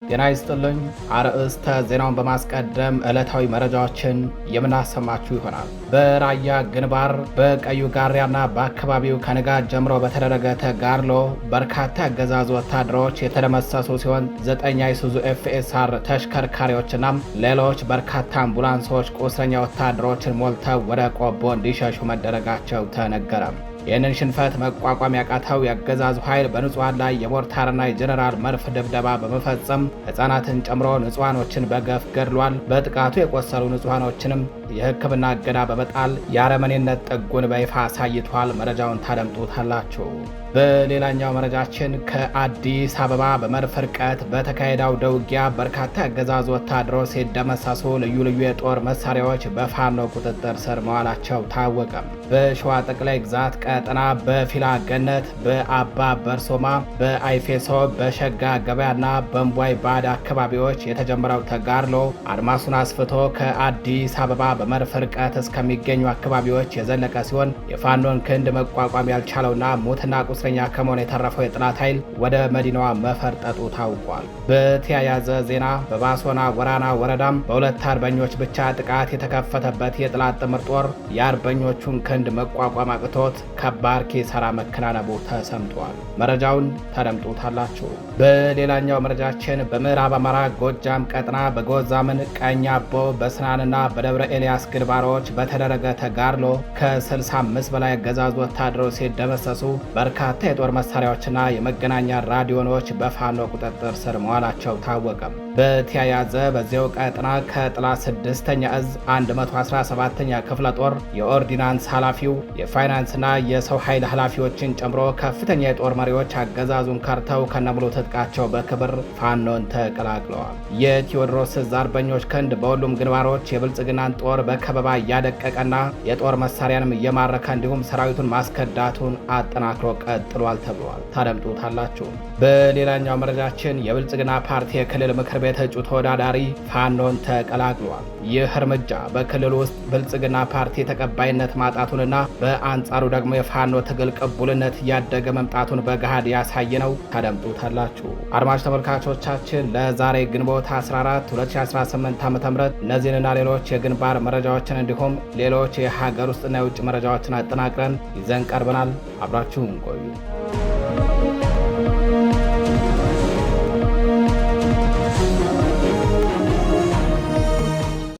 ጤና ይስጥልኝ። አርዕስተ ዜናውን በማስቀደም ዕለታዊ መረጃዎችን የምናሰማችሁ ይሆናል። በራያ ግንባር በቀዩ ጋሪያና በአካባቢው ከንጋት ጀምሮ በተደረገ ተጋድሎ በርካታ ያገዛዙ ወታደሮች የተደመሰሱ ሲሆን 9 አይሱዙ ኤፍኤስአር ተሽከርካሪዎችና ሌሎች በርካታ አምቡላንሶች ቁስለኛ ወታደሮችን ሞልተው ወደ ቆቦ እንዲሸሹ መደረጋቸው ተነገረ። ይህንን ሽንፈት መቋቋም ያቃተው የአገዛዙ ኃይል በንጹሐን ላይ የሞርታርና የጀነራል መድፍ ድብደባ በመፈጸም ሕፃናትን ጨምሮ ንጹሐኖችን በገፍ ገድሏል። በጥቃቱ የቆሰሉ ንጹሐኖችንም የሕክምና እገዳ በመጣል የአረመኔነት ጥጉን በይፋ አሳይቷል። መረጃውን ታደምጡታላችሁ። በሌላኛው መረጃችን ከአዲስ አበባ በመድፍ ርቀት በተካሄደ አውደ ውጊያ በርካታ ያገዛዙ ወታደሮች ሲደመሰሱ ልዩ ልዩ የጦር መሳሪያዎች በፋኖ ቁጥጥር ስር መዋላቸው ታወቀም። በሸዋ ጠቅላይ ግዛት ቀጠና በፊላ ገነት፣ በአባ በርሶማ፣ በአይፌሶ፣ በሸጋ ገበያና በእምቧይ ባድ አካባቢዎች የተጀመረው ተጋድሎ አድማሱን አስፍቶ ከአዲስ አበባ በመድፍ ርቀት እስከሚገኙ አካባቢዎች የዘለቀ ሲሆን የፋኖን ክንድ መቋቋም ያልቻለውና ሞትና ቁስለኛ ከመሆን የተረፈው የጠላት ኃይል ወደ መዲናዋ መፈርጠጡ ታውቋል። በተያያዘ ዜና በባሶና ወራና ወረዳም በሁለት አርበኞች ብቻ ጥቃት የተከፈተበት የጠላት ጥምር ጦር የአርበኞቹን ክንድ መቋቋም አቅቶት ከባድ ኪሳራ መከናነቡ ተሰምቷል። መረጃውን ታደምጡታላችሁ። በሌላኛው መረጃችን በምዕራብ አማራ ጎጃም ቀጠና በጎዛምን ቀኝ አቦ በስናንና በደብረ ኤልያስ ግንባሮች በተደረገ ተጋድሎ ከ65 በላይ አገዛዙ ወታደሮች ሲደመሰሱ በርካታ የጦር መሳሪያዎችና የመገናኛ ራዲዮኖች በፋኖ ቁጥጥር ስር መዋላቸው ታወቀም። በተያያዘ በዚያው ቀጠና ከጥላ 6ኛ እዝ 117ኛ ክፍለ ጦር የኦርዲናንስ ኃላፊው የፋይናንስና የሰው ኃይል ኃላፊዎችን ጨምሮ ከፍተኛ የጦር መሪዎች አገዛዙን ከርተው ከነሙሉ ትጥቃቸው በክብር ፋኖን ተቀላቅለዋል። የቴዎድሮስ እዝ አርበኞች ክንድ በሁሉም ግንባሮች የብልጽግናን ጦር በከበባ እያደቀቀና የጦር መሳሪያንም እየማረከ እንዲሁም ሰራዊቱን ማስከዳቱን አጠናክሮ ቀጥሏል ተብሏል። ታደምጡታላችሁ። በሌላኛው መረጃችን የብልጽግና ፓርቲ የክልል ምክር ቤት እጩ ተወዳዳሪ ፋኖን ተቀላቅሏል። ይህ እርምጃ በክልሉ ውስጥ ብልጽግና ፓርቲ ተቀባይነት ማጣቱንና በአንጻሩ ደግሞ የፋኖ ትግል ቅቡልነት እያደገ መምጣቱን በገሃድ ያሳየ ነው። ታደምጡታላችሁ። አድማጭ ተመልካቾቻችን ለዛሬ ግንቦት 14 2018 ዓ.ም እነዚህንና ሌሎች የግንባር መረጃዎችን እንዲሁም ሌሎች የሀገር ውስጥና የውጭ መረጃዎችን አጠናቅረን ይዘን ቀርበናል። አብራችሁን ቆዩ።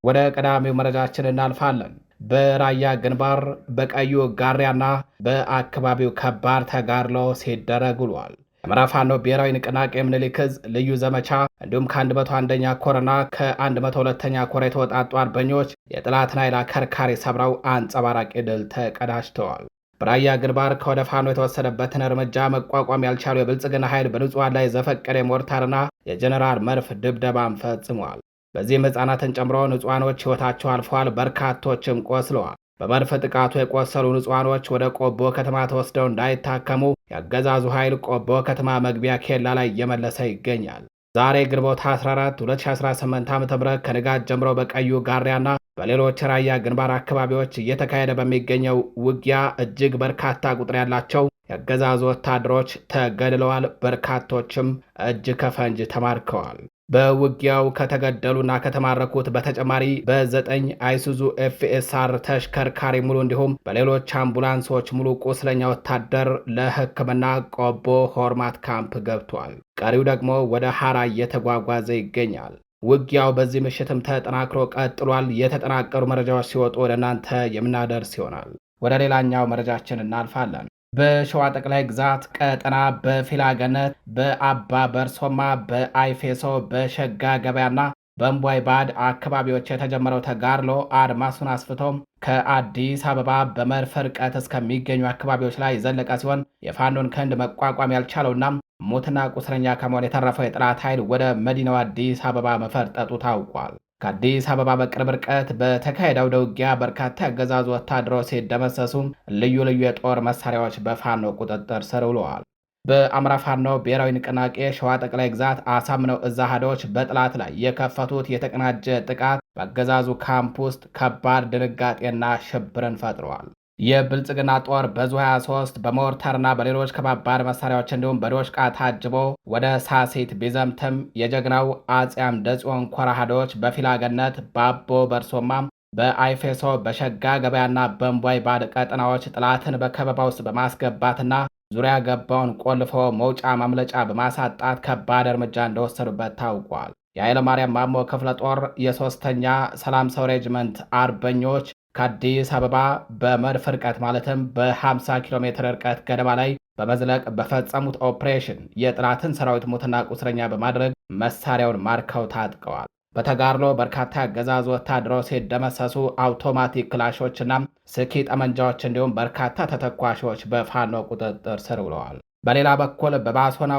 ወደ ቀዳሚው መረጃችን እናልፋለን። በራያ ግንባር በቀዩ ጋሪያና በአካባቢው ከባድ ተጋድሎ ሲደረግ ውሏል። የአማራ ፋኖ ብሔራዊ ንቅናቄ ምኒልክ ዕዝ ልዩ ዘመቻ እንዲሁም ከ101ኛ ኮርና ከ102ኛ ኮር የተወጣጡ አርበኞች የጠላትን ኃይል አከርካሪ ሰብረው አንጸባራቂ ድል ተቀዳጅተዋል። በራያ ግንባር ከወደ ፋኖ የተወሰደበትን እርምጃ መቋቋም ያልቻሉ የብልጽግና ኃይል በንጹሐን ላይ ዘፈቀደ የሞርታርና የጀነራል መድፍ ድብደባም ፈጽሟል። በዚህም ሕፃናትን ጨምሮ ንጹሐኖች ሕይወታቸው አልፏል። በርካቶችም ቆስለዋል። በመድፍ ጥቃቱ የቆሰሉ ንጹሐኖች ወደ ቆቦ ከተማ ተወስደው እንዳይታከሙ የአገዛዙ ኃይል ቆቦ ከተማ መግቢያ ኬላ ላይ እየመለሰ ይገኛል። ዛሬ ግንቦት 14 2018 ዓ.ም ከንጋት ጀምሮ በቀዩ ጋሪያና በሌሎች ራያ ግንባር አካባቢዎች እየተካሄደ በሚገኘው ውጊያ እጅግ በርካታ ቁጥር ያላቸው የአገዛዙ ወታደሮች ተገድለዋል። በርካቶችም እጅ ከፈንጅ ተማርከዋል። በውጊያው ከተገደሉና ከተማረኩት በተጨማሪ በ9 አይሱዙ ኤፍኤስአር ተሽከርካሪ ሙሉ እንዲሁም በሌሎች አምቡላንሶች ሙሉ ቁስለኛ ወታደር ለሕክምና ቆቦ ሆርማት ካምፕ ገብቷል። ቀሪው ደግሞ ወደ ሐራ እየተጓጓዘ ይገኛል። ውጊያው በዚህ ምሽትም ተጠናክሮ ቀጥሏል። የተጠናቀሩ መረጃዎች ሲወጡ ወደ እናንተ የምናደርስ ይሆናል። ወደ ሌላኛው መረጃችን እናልፋለን። በሸዋ ጠቅላይ ግዛት ቀጠና በፊላ ገነት፣ በአባ በርሶማ፣ በአይፌሶ፣ በሸጋ ገበያና በእምቧይ ባድ አካባቢዎች የተጀመረው ተጋድሎ አድማሱን አስፍቶም ከአዲስ አበባ በመድፍ ርቀት እስከሚገኙ አካባቢዎች ላይ የዘለቀ ሲሆን የፋኖን ክንድ መቋቋም ያልቻለውና ሞትና ቁስለኛ ከመሆን የተረፈው የጠላት ኃይል ወደ መዲናው አዲስ አበባ መፈርጠጡ ታውቋል። ከአዲስ አበባ በቅርብ ርቀት በተካሄደው ውጊያ በርካታ ያገዛዙ ወታደሮች ሲደመሰሱ ልዩ ልዩ የጦር መሳሪያዎች በፋኖ ቁጥጥር ስር ውለዋል። በአማራ ፋኖ ብሔራዊ ንቅናቄ ሸዋ ጠቅላይ ግዛት አሳምነው እዝ አሃዶች በጠላት ላይ የከፈቱት የተቀናጀ ጥቃት በአገዛዙ ካምፕ ውስጥ ከባድ ድንጋጤና ሽብርን ፈጥረዋል። የብልጽግና ጦር በዙ 23 በሞርተርና በሌሎች ከባባድ መሳሪያዎች እንዲሁም በዶሽቃ ታጅቦ ወደ ሳሲት ቢዘምትም የጀግናው አጼ አምደ ጽዮን ኮር አሃዶች በፊላገነት በአቦ በርሶማ በአይፌሶ በሸጋ ገበያና በእምቧይ ባድ ቀጠናዎች ጥላትን በከበባ ውስጥ በማስገባትና ዙሪያ ገባውን ቆልፎ መውጫ ማምለጫ በማሳጣት ከባድ እርምጃ እንደወሰዱበት ታውቋል። የኃይለማርያም ማሞ ክፍለ ጦር የሶስተኛ ሰላም ሰው ሬጅመንት አርበኞች ከአዲስ አበባ በመድፍ ርቀት ማለትም በ50 ኪሎ ሜትር ርቀት ገደማ ላይ በመዝለቅ በፈጸሙት ኦፕሬሽን የጠላትን ሰራዊት ሙትና ቁስለኛ በማድረግ መሳሪያውን ማርከው ታጥቀዋል። በተጋድሎ በርካታ የአገዛዙ ወታደሮች ሲደመሰሱ አውቶማቲክ ክላሾችና ስኪ ጠመንጃዎች እንዲሁም በርካታ ተተኳሾች በፋኖ ቁጥጥር ስር ውለዋል። በሌላ በኩል በባሶና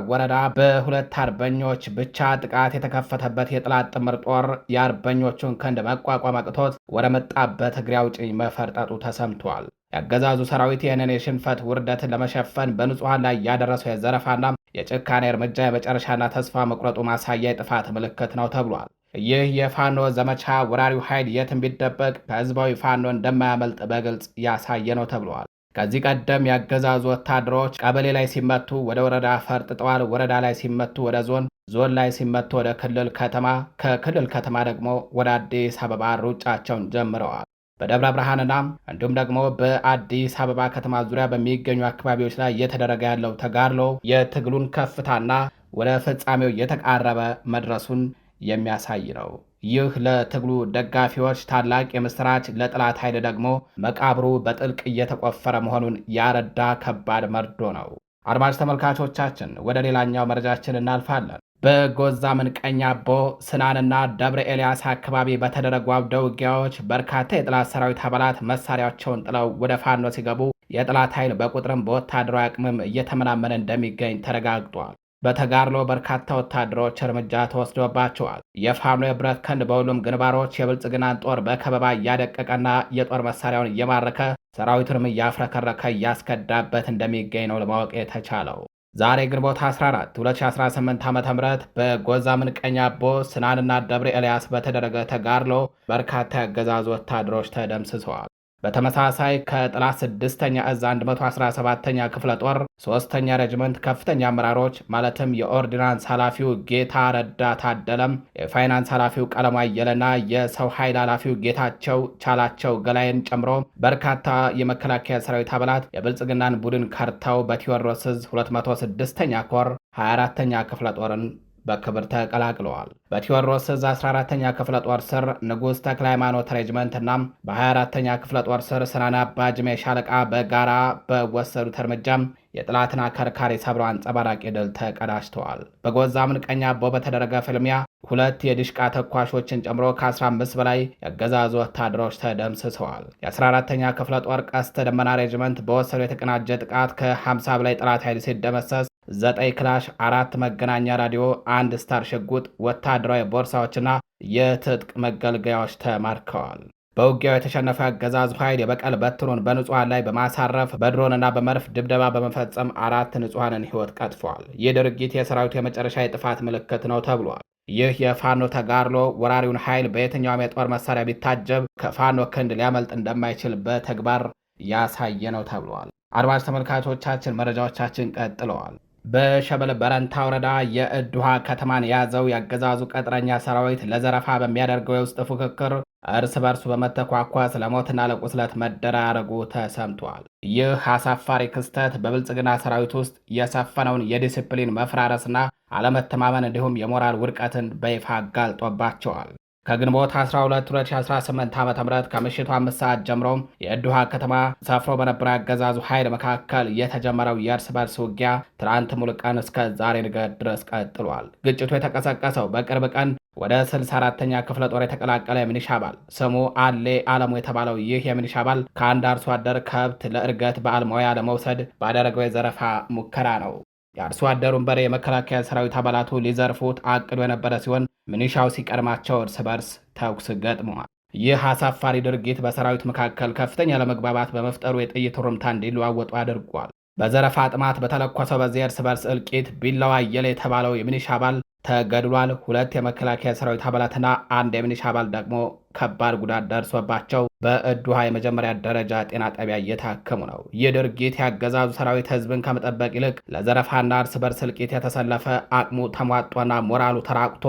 ወረዳ በሁለት አርበኞች ብቻ ጥቃት የተከፈተበት የጠላት ጥምር ጦር የአርበኞቹን ክንድ መቋቋም አቅቶት ወደ መጣበት እግሬ አውጭኝ መፈርጠጡ ተሰምቷል። የአገዛዙ ሰራዊት ይህንን የሽንፈት ውርደትን ለመሸፈን በንጹሐን ላይ ያደረሰው የዘረፋና የጭካኔ እርምጃ የመጨረሻና ተስፋ መቁረጡ ማሳያ የጥፋት ምልክት ነው ተብሏል። ይህ የፋኖ ዘመቻ ወራሪው ኃይል የትም ቢደበቅ ከህዝባዊ ፋኖ እንደማያመልጥ በግልጽ ያሳየ ነው ተብሏል። ከዚህ ቀደም ያገዛዙ ወታደሮች ቀበሌ ላይ ሲመቱ ወደ ወረዳ ፈርጥጠዋል። ወረዳ ላይ ሲመቱ ወደ ዞን፣ ዞን ላይ ሲመቱ ወደ ክልል ከተማ፣ ከክልል ከተማ ደግሞ ወደ አዲስ አበባ ሩጫቸውን ጀምረዋል። በደብረ ብርሃንና እንዲሁም ደግሞ በአዲስ አበባ ከተማ ዙሪያ በሚገኙ አካባቢዎች ላይ እየተደረገ ያለው ተጋድሎ የትግሉን ከፍታና ወደ ፍጻሜው እየተቃረበ መድረሱን የሚያሳይ ነው። ይህ ለትግሉ ደጋፊዎች ታላቅ የምስራች፣ ለጠላት ኃይል ደግሞ መቃብሩ በጥልቅ እየተቆፈረ መሆኑን ያረዳ ከባድ መርዶ ነው። አድማጭ ተመልካቾቻችን ወደ ሌላኛው መረጃችን እናልፋለን። በጎዛምን ቀኝ አቦ ስናንና ደብረ ኤልያስ አካባቢ በተደረጉ አውደ ውጊያዎች በርካታ የጠላት ሰራዊት አባላት መሳሪያቸውን ጥለው ወደ ፋኖ ሲገቡ የጠላት ኃይል በቁጥርም በወታደራዊ አቅምም እየተመናመነ እንደሚገኝ ተረጋግጧል። በተጋድሎ በርካታ ወታደሮች እርምጃ ተወስዶባቸዋል። የፋኖ የብረት ክንድ በሁሉም ግንባሮች የብልጽግናን ጦር በከበባ እያደቀቀና የጦር መሳሪያውን እየማረከ ሰራዊቱንም እያፍረከረከ እያስከዳበት እንደሚገኝ ነው ለማወቅ የተቻለው። ዛሬ ግንቦት 14 2018 ዓ.ም በጎዛምን ቀኝ አቦ ስናንና ደብረ ኤልያስ በተደረገ ተጋድሎ በርካታ ያገዛዙ ወታደሮች ተደምስሰዋል። በተመሳሳይ ከጠላት 6ኛ እዝ 117ኛ ክፍለ ጦር 3ኛ ሬጅመንት ከፍተኛ አመራሮች ማለትም የኦርዲናንስ ኃላፊው ጌታ ረዳ ታደለም፣ የፋይናንስ ኃላፊው ቀለማ አየለና የሰው ኃይል ኃላፊው ጌታቸው ቻላቸው ገላይን ጨምሮ በርካታ የመከላከያ ሰራዊት አባላት የብልጽግናን ቡድን ከርተው በቴዎድሮስ እዝ 206ኛ ኮር 24ኛ ክፍለ ጦርን በክብር ተቀላቅለዋል። በቴዎድሮስ እዝ 14ኛ ክፍለ ጦር ስር ንጉሥ ተክለ ሃይማኖት ሬጅመንት እና በ24ኛ ክፍለ ጦር ስር ስናና አባጅሜ ሻለቃ በጋራ በወሰዱት እርምጃም የጠላትን አከርካሪ ሰብረው አንጸባራቂ ድል ተቀዳጅተዋል። በጎዛምን ቀኝ አቦ በተደረገ ፍልሚያ 2 የዲሽቃ ተኳሾችን ጨምሮ ከ15 በላይ የአገዛዙ ወታደሮች ተደምስሰዋል። የ14ኛ ክፍለ ጦር ቀስተ ደመና ሬጅመንት በወሰዱ የተቀናጀ ጥቃት ከ50 በላይ ጠላት ኃይል ሲደመሰስ 9 ክላሽ፣ 4 መገናኛ ራዲዮ፣ 1 ስታር ሽጉጥ፣ ወታደራዊ ቦርሳዎችና የትጥቅ መገልገያዎች ተማርከዋል። በውጊያው የተሸነፈው አገዛዙ ኃይል የበቀል በትሩን በንጹሐን ላይ በማሳረፍ በድሮንና በመድፍ ድብደባ በመፈጸም 4 ንጹሐንን ሕይወት ቀጥፏል። ይህ ድርጊት የሰራዊቱ የመጨረሻ የጥፋት ምልክት ነው ተብሏል። ይህ የፋኖ ተጋድሎ ወራሪውን ኃይል በየትኛውም የጦር መሳሪያ ቢታጀብ ከፋኖ ክንድ ሊያመልጥ እንደማይችል በተግባር ያሳየ ነው ተብሏል። አድማጭ ተመልካቾቻችን መረጃዎቻችን ቀጥለዋል። በሸበል በረንታ ወረዳ የእድሃ ከተማን የያዘው የአገዛዙ ቀጥረኛ ሰራዊት ለዘረፋ በሚያደርገው የውስጥ ፉክክር እርስ በርሱ በመተኳኳስ ለሞትና ለቁስለት መደራረጉ ተሰምቷል። ይህ አሳፋሪ ክስተት በብልጽግና ሰራዊት ውስጥ የሰፈነውን የዲሲፕሊን መፍራረስና አለመተማመን እንዲሁም የሞራል ውድቀትን በይፋ አጋልጦባቸዋል። ከግንቦት 12 2018 ዓ.ም ከምሽቱ 5 ሰዓት ጀምሮ የእድሃ ከተማ ሰፍሮ በነበረ አገዛዙ ኃይል መካከል የተጀመረው የእርስ በርስ ውጊያ ትናንት ሙሉ ቀን እስከ ዛሬ ንጋት ድረስ ቀጥሏል። ግጭቱ የተቀሰቀሰው በቅርብ ቀን ወደ 64ኛ ክፍለ ጦር የተቀላቀለ የሚኒሻ አባል ስሙ አሌ አለሙ የተባለው ይህ የሚኒሻ አባል ከአንድ አርሶ አደር ከብት ለእርገት በዓል ሞያ ለመውሰድ ባደረገው የዘረፋ ሙከራ ነው። የአርሶ አደሩን በሬ የመከላከያ ሰራዊት አባላቱ ሊዘርፉት አቅዶ የነበረ ሲሆን ሚኒሻው ሲቀድማቸው እርስ በርስ ተኩስ ገጥመዋል። ይህ አሳፋሪ ድርጊት በሰራዊት መካከል ከፍተኛ ለመግባባት በመፍጠሩ የጥይት ሩምታ እንዲለዋወጡ አድርጓል። በዘረፋ ጥማት በተለኮሰው በዚህ እርስ በርስ እልቂት ቢላዋ አየለ የተባለው የሚኒሻ አባል ተገድሏል። 2 የመከላከያ ሰራዊት አባላትና 1 የሚኒሻ አባል ደግሞ ከባድ ጉዳት ደርሶባቸው በእዱሃ የመጀመሪያ ደረጃ ጤና ጣቢያ እየታከሙ ነው። ይህ ድርጊት ያገዛዙ ሰራዊት ህዝብን ከመጠበቅ ይልቅ ለዘረፋና እርስ በርስ እልቂት የተሰለፈ አቅሙ ተሟጦና ሞራሉ ተራቁቶ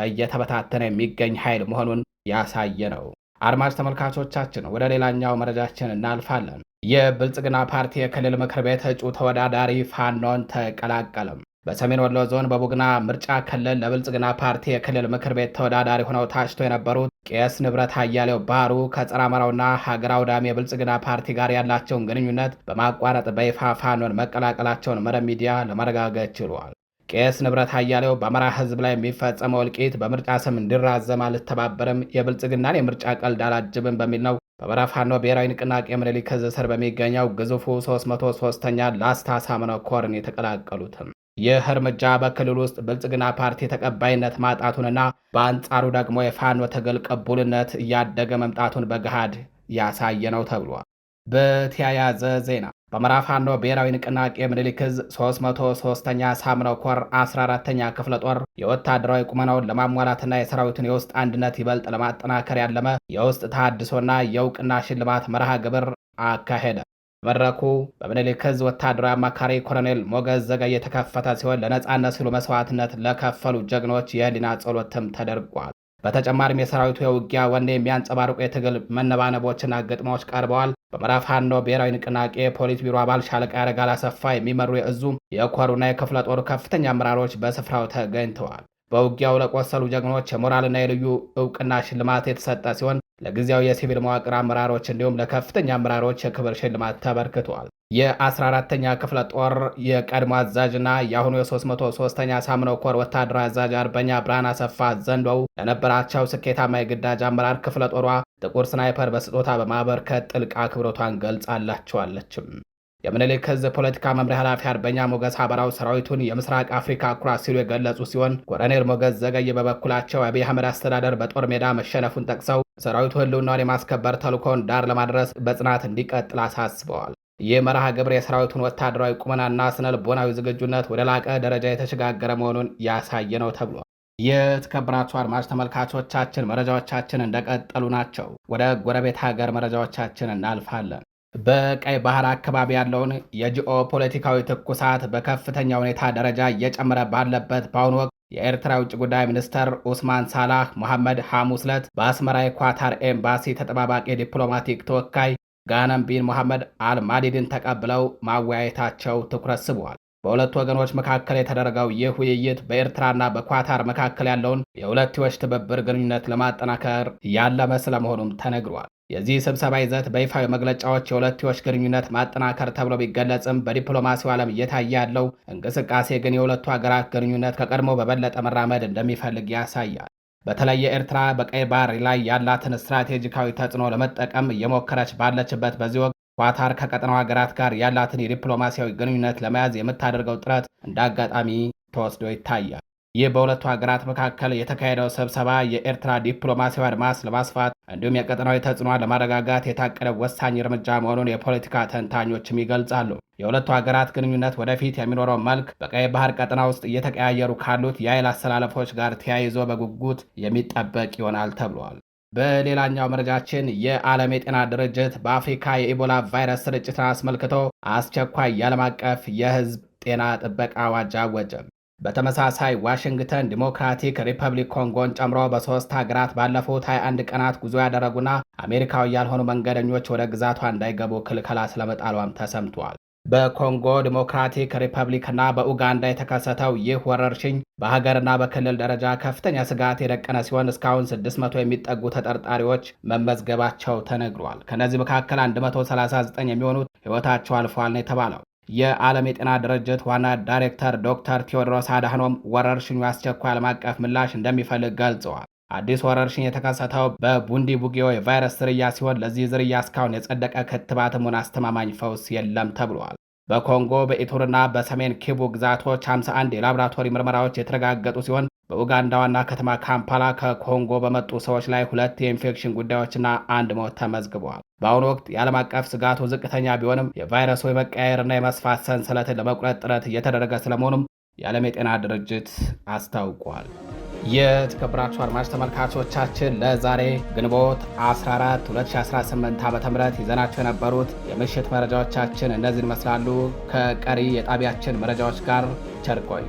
እየተበታተነ የሚገኝ ኃይል መሆኑን ያሳየ ነው። አድማጭ ተመልካቾቻችን ወደ ሌላኛው መረጃችን እናልፋለን። የብልጽግና ፓርቲ የክልል ምክር ቤት እጩ ተወዳዳሪ ፋኖን ተቀላቀለም። በሰሜን ወሎ ዞን በቡግና ምርጫ ክልል ለብልጽግና ፓርቲ የክልል ምክር ቤት ተወዳዳሪ ሆነው ታጭቶ የነበሩት ቄስ ንብረት አያሌው ባህሩ ከጸረ አማራውና ሀገር አውዳሚ የብልጽግና ፓርቲ ጋር ያላቸውን ግንኙነት በማቋረጥ በይፋ ፋኖን መቀላቀላቸውን መረብ ሚዲያ ለማረጋገጥ ችሏል። ቄስ ንብረት አያሌው በአማራ ህዝብ ላይ የሚፈጸመው እልቂት በምርጫ ስም እንዲራዘም አልተባበርም፣ የብልጽግናን የምርጫ ቀልድ አላጅብም በሚል ነው በአማራ ፋኖ ብሔራዊ ንቅናቄ ምኒልክ ዕዝ ስር በሚገኘው ግዙፉ 303ኛ ላስታ ሳምነው ኮርን የተቀላቀሉትም። ይህ እርምጃ በክልል ውስጥ ብልጽግና ፓርቲ ተቀባይነት ማጣቱንና በአንጻሩ ደግሞ የፋኖ ትግል ቅቡልነት እያደገ መምጣቱን በገሃድ ያሳየ ነው ተብሏል። በተያያዘ ዜና በአማራ ፋኖ ብሔራዊ ንቅናቄ ምኒልክ ዕዝ 303ኛ ሳምነው ኮር 14ኛ ክፍለ ጦር የወታደራዊ ቁመናውን ለማሟላትና የሰራዊቱን የውስጥ አንድነት ይበልጥ ለማጠናከር ያለመ የውስጥ ተሃድሶና የእውቅና ሽልማት መርሃ ግብር አካሄደ። መድረኩ በምኒልክ ዕዝ ወታደራዊ አማካሪ ኮሎኔል ሞገዝ ዘገየ የተከፈተ ሲሆን ለነጻነት ሲሉ መስዋዕትነት ለከፈሉ ጀግኖች የህሊና ጸሎትም ተደርጓል። በተጨማሪም የሰራዊቱ የውጊያ ወኔ የሚያንጸባርቁ የትግል መነባነቦችና ግጥሞች ቀርበዋል። በአማራ ፋኖ ብሔራዊ ንቅናቄ ፖሊት ቢሮ አባል ሻለቃ ያረጋል አሰፋ የሚመሩ የእዙ የኮሩና የክፍለ ጦሩ ከፍተኛ አመራሮች በስፍራው ተገኝተዋል። በውጊያው ለቆሰሉ ጀግኖች የሞራልና የልዩ እውቅና ሽልማት የተሰጠ ሲሆን ለጊዜያዊ የሲቪል መዋቅር አመራሮች እንዲሁም ለከፍተኛ አመራሮች የክብር ሽልማት ተበርክቷል። የ14ኛ ክፍለ ጦር የቀድሞ አዛዥና የአሁኑ የ303ኛ ሳምነው ኮር ወታደራዊ አዛዥ አርበኛ ብርሃን አሰፋ ዘንዶው ለነበራቸው ስኬታማ የግዳጅ አመራር ክፍለ ጦሯ ጥቁር ስናይፐር በስጦታ በማበርከት ጥልቅ አክብሮቷን ገልጻላቸዋለችም። የምኒልክ ዕዝ ፖለቲካ መምሪያ ኃላፊ አርበኛ ሞገስ አበራው ሰራዊቱን የምስራቅ አፍሪካ ኩራት ሲሉ የገለጹ ሲሆን ኮሎኔል ሞገስ ዘገየ በበኩላቸው አብይ አህመድ አስተዳደር በጦር ሜዳ መሸነፉን ጠቅሰው ሰራዊቱ ህልውናውን የማስከበር ተልዕኮውን ዳር ለማድረስ በጽናት እንዲቀጥል አሳስበዋል። ይህ መርሃ ግብር የሰራዊቱን ወታደራዊ ቁመናና ስነ ልቦናዊ ዝግጁነት ወደ ላቀ ደረጃ የተሸጋገረ መሆኑን ያሳየ ነው ተብሏል። የተከበራችሁ አድማጭ ተመልካቾቻችን መረጃዎቻችን እንደቀጠሉ ናቸው። ወደ ጎረቤት ሀገር መረጃዎቻችን እናልፋለን። በቀይ ባህር አካባቢ ያለውን የጂኦ ፖለቲካዊ ትኩሳት በከፍተኛ ሁኔታ ደረጃ እየጨመረ ባለበት በአሁኑ ወቅት የኤርትራ ውጭ ጉዳይ ሚኒስተር ኡስማን ሳላህ መሐመድ ሐሙስ ዕለት በአስመራ የኳታር ኤምባሲ ተጠባባቂ ዲፕሎማቲክ ተወካይ ጋነም ቢን መሐመድ አልማዲድን ተቀብለው ማወያየታቸው ትኩረት ስበዋል። በሁለቱ ወገኖች መካከል የተደረገው ይህ ውይይት በኤርትራና በኳታር መካከል ያለውን የሁለትዮሽ ትብብር ግንኙነት ለማጠናከር ያለመ ስለመሆኑም ተነግሯል። የዚህ ስብሰባ ይዘት በይፋዊ መግለጫዎች የሁለትዮሽ ግንኙነት ማጠናከር ተብሎ ቢገለጽም በዲፕሎማሲው ዓለም እየታየ ያለው እንቅስቃሴ ግን የሁለቱ ሀገራት ግንኙነት ከቀድሞ በበለጠ መራመድ እንደሚፈልግ ያሳያል። በተለይ ኤርትራ በቀይ ባህር ላይ ያላትን ስትራቴጂካዊ ተጽዕኖ ለመጠቀም እየሞከረች ባለችበት በዚህ ወቅት ኳታር ከቀጠናው ሀገራት ጋር ያላትን የዲፕሎማሲያዊ ግንኙነት ለመያዝ የምታደርገው ጥረት እንደ አጋጣሚ ተወስዶ ይታያል። ይህ በሁለቱ ሀገራት መካከል የተካሄደው ስብሰባ የኤርትራ ዲፕሎማሲያዊ አድማስ ለማስፋት እንዲሁም የቀጠናዊ ተጽዕኖን ለማረጋጋት የታቀደ ወሳኝ እርምጃ መሆኑን የፖለቲካ ተንታኞችም ይገልጻሉ። የሁለቱ ሀገራት ግንኙነት ወደፊት የሚኖረው መልክ በቀይ ባህር ቀጠና ውስጥ እየተቀያየሩ ካሉት የኃይል አሰላለፎች ጋር ተያይዞ በጉጉት የሚጠበቅ ይሆናል ተብሏል። በሌላኛው መረጃችን የዓለም የጤና ድርጅት በአፍሪካ የኢቦላ ቫይረስ ስርጭትን አስመልክቶ አስቸኳይ የዓለም አቀፍ የሕዝብ ጤና ጥበቃ አዋጅ አወጀ። በተመሳሳይ ዋሽንግተን ዲሞክራቲክ ሪፐብሊክ ኮንጎን ጨምሮ በ3 ሀገራት ባለፉት 21 ቀናት ጉዞ ያደረጉና አሜሪካዊ ያልሆኑ መንገደኞች ወደ ግዛቷ እንዳይገቡ ክልከላ ስለመጣሏም ተሰምቷል። በኮንጎ ዲሞክራቲክ ሪፐብሊክና በኡጋንዳ የተከሰተው ይህ ወረርሽኝ በሀገርና በክልል ደረጃ ከፍተኛ ስጋት የደቀነ ሲሆን እስካሁን 600 የሚጠጉ ተጠርጣሪዎች መመዝገባቸው ተነግሯል። ከነዚህ መካከል 139 የሚሆኑት ሕይወታቸው አልፏል ነው የተባለው። የዓለም የጤና ድርጅት ዋና ዳይሬክተር ዶክተር ቴዎድሮስ አድሃኖም ወረርሽኙ አስቸኳይ ዓለም አቀፍ ምላሽ እንደሚፈልግ ገልጸዋል። አዲስ ወረርሽኝ የተከሰተው በቡንዲ ቡጊዮ የቫይረስ ዝርያ ሲሆን ለዚህ ዝርያ እስካሁን የጸደቀ ክትባትም ሆነ አስተማማኝ ፈውስ የለም ተብሏል። በኮንጎ በኢቱርና በሰሜን ኪቡ ግዛቶች 51 የላቦራቶሪ ምርመራዎች የተረጋገጡ ሲሆን በኡጋንዳ ዋና ከተማ ካምፓላ ከኮንጎ በመጡ ሰዎች ላይ 2 የኢንፌክሽን ጉዳዮችና 1 ሞት ተመዝግበዋል። በአሁኑ ወቅት የዓለም አቀፍ ስጋቱ ዝቅተኛ ቢሆንም የቫይረሱ የመቀያየርና የመስፋት ሰንሰለትን ለመቁረጥ ጥረት እየተደረገ ስለመሆኑም የዓለም የጤና ድርጅት አስታውቋል። የተከበራችሁ አድማጭ ተመልካቾቻችን ለዛሬ ግንቦት 14 2018 ዓ.ም ይዘናቸው የነበሩት የምሽት መረጃዎቻችን እነዚህን ይመስላሉ። ከቀሪ የጣቢያችን መረጃዎች ጋር ቸር ቆዩ።